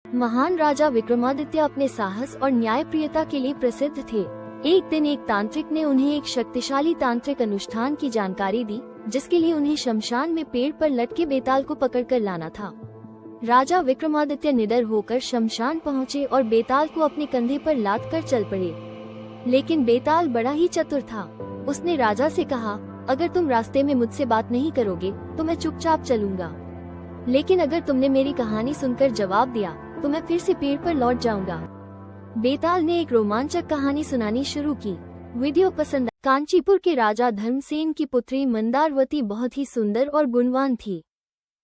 महान राजा विक्रमादित्य अपने साहस और न्यायप्रियता के लिए प्रसिद्ध थे। एक दिन एक तांत्रिक ने उन्हें एक शक्तिशाली तांत्रिक अनुष्ठान की जानकारी दी, जिसके लिए उन्हें शमशान में पेड़ पर लटके बेताल को पकड़कर लाना था। राजा विक्रमादित्य निडर होकर शमशान पहुँचे और बेताल को अपने कंधे पर लाद कर चल पड़े। लेकिन बेताल बड़ा ही चतुर था। उसने राजा से कहा, अगर तुम रास्ते में मुझसे बात नहीं करोगे तो मैं चुपचाप चलूंगा, लेकिन अगर तुमने मेरी कहानी सुनकर जवाब दिया तो मैं फिर से पेड़ पर लौट जाऊंगा। बेताल ने एक रोमांचक कहानी सुनानी शुरू की। वीडियो पसंद। कांचीपुर के राजा धर्मसेन की पुत्री मंदारवती बहुत ही सुंदर और गुणवान थी।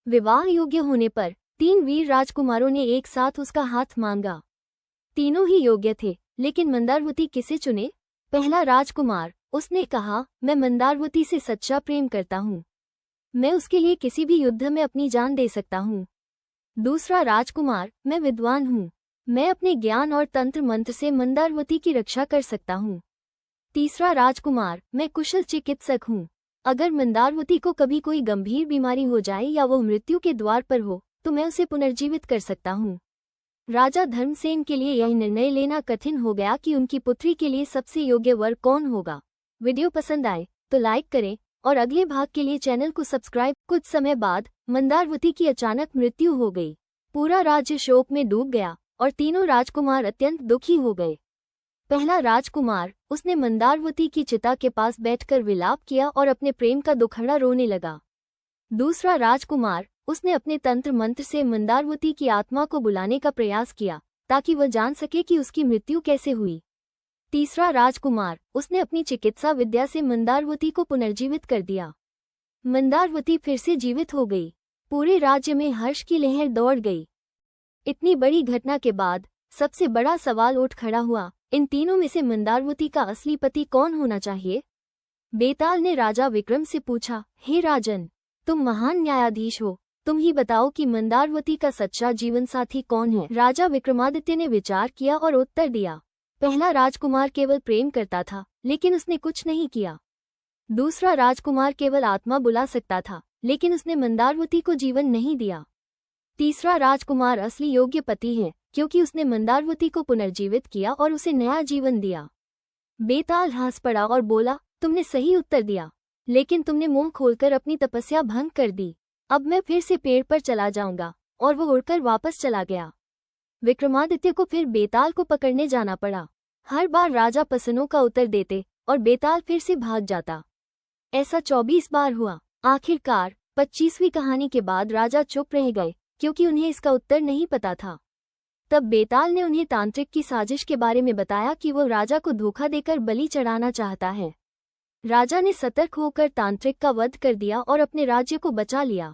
विवाह योग्य होने पर 3 वीर राजकुमारों ने एक साथ उसका हाथ मांगा। तीनों ही योग्य थे, लेकिन मंदारवती किसे चुने? पहला राजकुमार, उसने कहा, मैं मंदारवती से सच्चा प्रेम करता हूँ। मैं उसके लिए किसी भी युद्ध में अपनी जान दे सकता हूँ। दूसरा राजकुमार, मैं विद्वान हूँ। मैं अपने ज्ञान और तंत्र मंत्र से मंदारवती की रक्षा कर सकता हूँ। तीसरा राजकुमार, मैं कुशल चिकित्सक हूँ। अगर मंदारवती को कभी कोई गंभीर बीमारी हो जाए या वो मृत्यु के द्वार पर हो तो मैं उसे पुनर्जीवित कर सकता हूँ। राजा धर्मसेन के लिए यह निर्णय लेना कठिन हो गया कि उनकी पुत्री के लिए सबसे योग्य वर कौन होगा। वीडियो पसंद आए तो लाइक करें और अगले भाग के लिए चैनल को सब्सक्राइब। कुछ समय बाद मंदारवती की अचानक मृत्यु हो गई। पूरा राज्य शोक में डूब गया और तीनों राजकुमार अत्यंत दुखी हो गए। पहला राजकुमार, उसने मंदारवती की चिता के पास बैठकर विलाप किया और अपने प्रेम का दुखड़ा रोने लगा। दूसरा राजकुमार, उसने अपने तंत्र मंत्र से मंदारवती की आत्मा को बुलाने का प्रयास किया ताकि वह जान सके कि उसकी मृत्यु कैसे हुई। तीसरा राजकुमार, उसने अपनी चिकित्सा विद्या से मंदारवती को पुनर्जीवित कर दिया। मंदारवती फिर से जीवित हो गई। पूरे राज्य में हर्ष की लहर दौड़ गई। इतनी बड़ी घटना के बाद सबसे बड़ा सवाल उठ खड़ा हुआ, इन तीनों में से मंदारवती का असली पति कौन होना चाहिए? बेताल ने राजा विक्रम से पूछा, हे राजन, तुम महान न्यायाधीश हो, तुम ही बताओ कि मंदारवती का सच्चा जीवन साथी कौन है? राजा विक्रमादित्य ने विचार किया और उत्तर दिया, पहला राजकुमार केवल प्रेम करता था, लेकिन उसने कुछ नहीं किया। दूसरा राजकुमार केवल आत्मा बुला सकता था, लेकिन उसने मंदारवती को जीवन नहीं दिया। तीसरा राजकुमार असली योग्य पति है, क्योंकि उसने मंदारवती को पुनर्जीवित किया और उसे नया जीवन दिया। बेताल हंस पड़ा और बोला, तुमने सही उत्तर दिया, लेकिन तुमने मुंह खोलकर अपनी तपस्या भंग कर दी। अब मैं फिर से पेड़ पर चला जाऊंगा। और वो उड़कर वापस चला गया। विक्रमादित्य को फिर बेताल को पकड़ने जाना पड़ा। हर बार राजा प्रश्नों का उत्तर देते और बेताल फिर से भाग जाता। ऐसा 24 बार हुआ। आखिरकार 25वीं कहानी के बाद राजा चुप रह गए, क्योंकि उन्हें इसका उत्तर नहीं पता था। तब बेताल ने उन्हें तांत्रिक की साजिश के बारे में बताया कि वो राजा को धोखा देकर बलि चढ़ाना चाहता है। राजा ने सतर्क होकर तांत्रिक का वध कर दिया और अपने राज्य को बचा लिया।